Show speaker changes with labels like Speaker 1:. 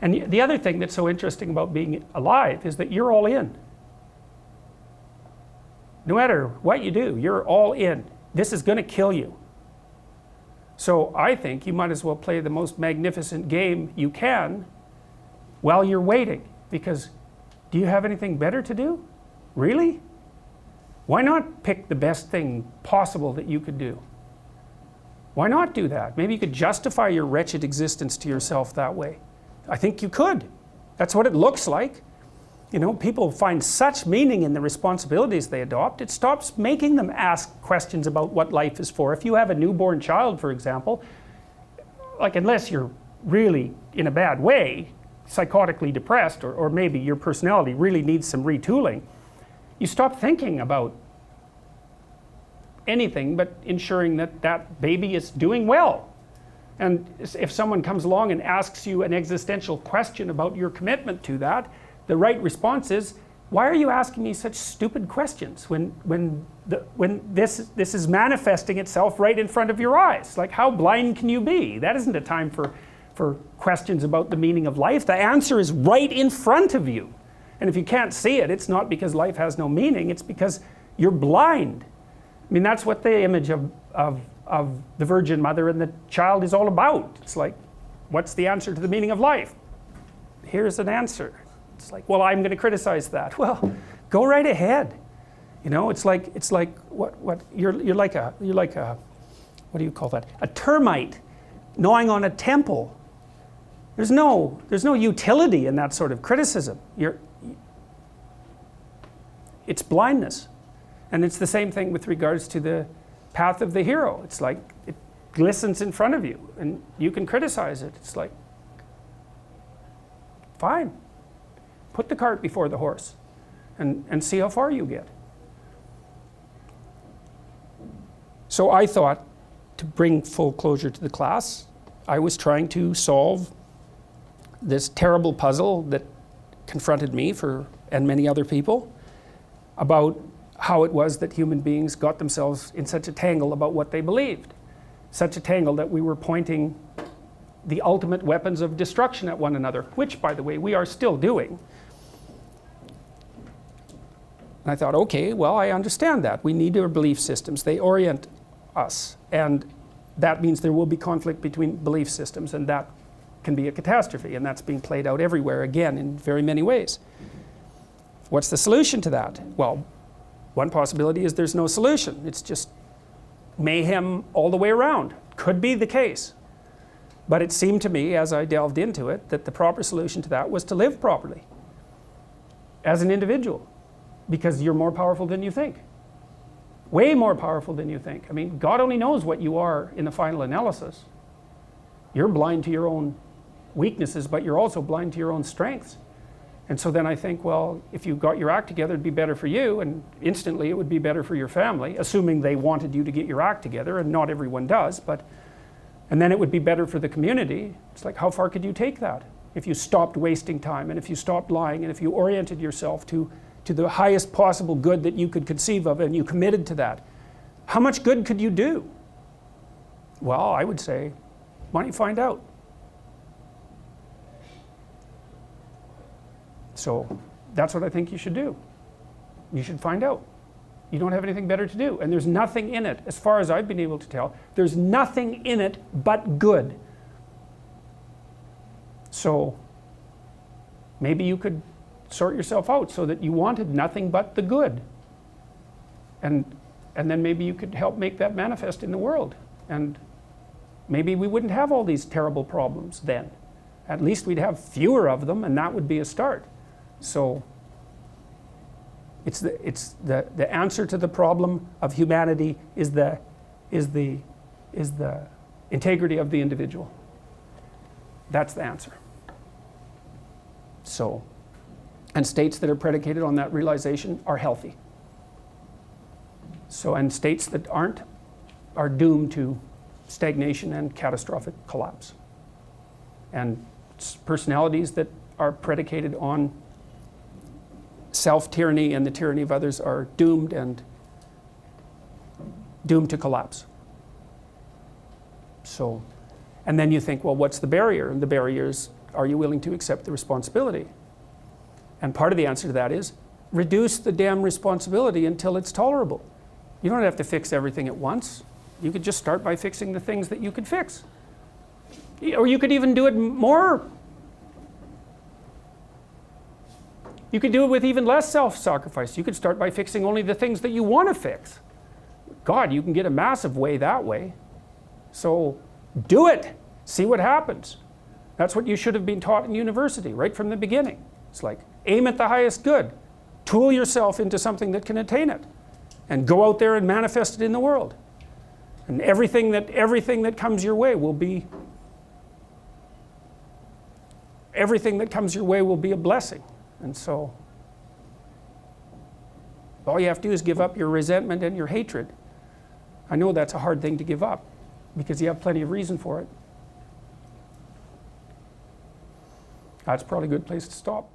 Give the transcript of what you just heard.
Speaker 1: And the other thing that's so interesting about being alive is that you're all in. No matter what you do, you're all in. This is going to kill you. So I think you might as well play the most magnificent game you can while you're waiting. Because do you have anything better to do? Really? Why not pick the best thing possible that you could do? Why not do that? Maybe you could justify your wretched existence to yourself that way. I think you could. That's what it looks like. You know, people find such meaning in the responsibilities they adopt, it stops making them ask questions about what life is for. If you have a newborn child, for example, like unless you're really in a bad way, psychotically depressed, or maybe your personality really needs some retooling, you stop thinking about anything but ensuring that that baby is doing well. And if someone comes along and asks you an existential question about your commitment to that, the right response is, why are you asking me such stupid questions when this is manifesting itself right in front of your eyes? Like, how blind can you be? That isn't a time for questions about the meaning of life. The answer is right in front of you. And if you can't see it, it's not because life has no meaning, it's because you're blind. I mean, that's what the image of the Virgin Mother and the child is all about. It's like, what's the answer to the meaning of life? Here's an answer. It's like, well, I'm going to criticize that. Well, go right ahead. You know, it's like what you're like a what do you call that? A termite gnawing on a temple. There's no utility in that sort of criticism. It's blindness. And it's the same thing with regards to the path of the hero. It's like it glistens in front of you and you can criticize it. It's like, fine. Put the cart before the horse and see how far you get. So I thought, to bring full closure to the class, I was trying to solve this terrible puzzle that confronted me and many other people about how it was that human beings got themselves in such a tangle about what they believed. Such a tangle that we were pointing the ultimate weapons of destruction at one another, which, by the way, we are still doing. And I thought, okay, well, I understand that. We need our belief systems. They orient us. And that means there will be conflict between belief systems, and that can be a catastrophe. And that's being played out everywhere, again, in very many ways. What's the solution to that? Well, one possibility is there's no solution. It's just mayhem all the way around. Could be the case. But it seemed to me, as I delved into it, that the proper solution to that was to live properly as an individual. Because you're more powerful than you think. Way more powerful than you think. I mean, God only knows what you are in the final analysis. You're blind to your own weaknesses, but you're also blind to your own strengths. And so then I think, well, if you got your act together, it'd be better for you, and instantly it would be better for your family, assuming they wanted you to get your act together, and not everyone does, and then it would be better for the community. It's like, how far could you take that? If you stopped wasting time, and if you stopped lying, and if you oriented yourself to the highest possible good that you could conceive of, and you committed to that, how much good could you do? Well, I would say, why don't you find out? So that's what I think you should do. You should find out. You don't have anything better to do. And there's nothing in it, as far as I've been able to tell, there's nothing in it but good. So maybe you could sort yourself out so that you wanted nothing but the good. And then maybe you could help make that manifest in the world. And maybe we wouldn't have all these terrible problems then. At least we'd have fewer of them, and that would be a start. So it's the answer to the problem of humanity is the integrity of the individual. That's the answer. So, and states that are predicated on that realization are healthy. So, and states that aren't are doomed to stagnation and catastrophic collapse. And personalities that are predicated on self-tyranny and the tyranny of others are doomed to collapse. So, and then you think, well, what's the barrier? And the barrier is are you willing to accept the responsibility? And part of the answer to that is reduce the damn responsibility until it's tolerable. You don't have to fix everything at once. You could just start by fixing the things that you could fix. Or you could even do it more. You could do it with even less self-sacrifice. You could start by fixing only the things that you want to fix. God, you can get a massive way that way. So do it. See what happens. That's what you should have been taught in university right from the beginning. It's like, aim at the highest good. Tool yourself into something that can attain it. And go out there and manifest it in the world. And everything that comes your way will be a blessing. And so all you have to do is give up your resentment and your hatred. I know that's a hard thing to give up because you have plenty of reason for it. That's probably a good place to stop.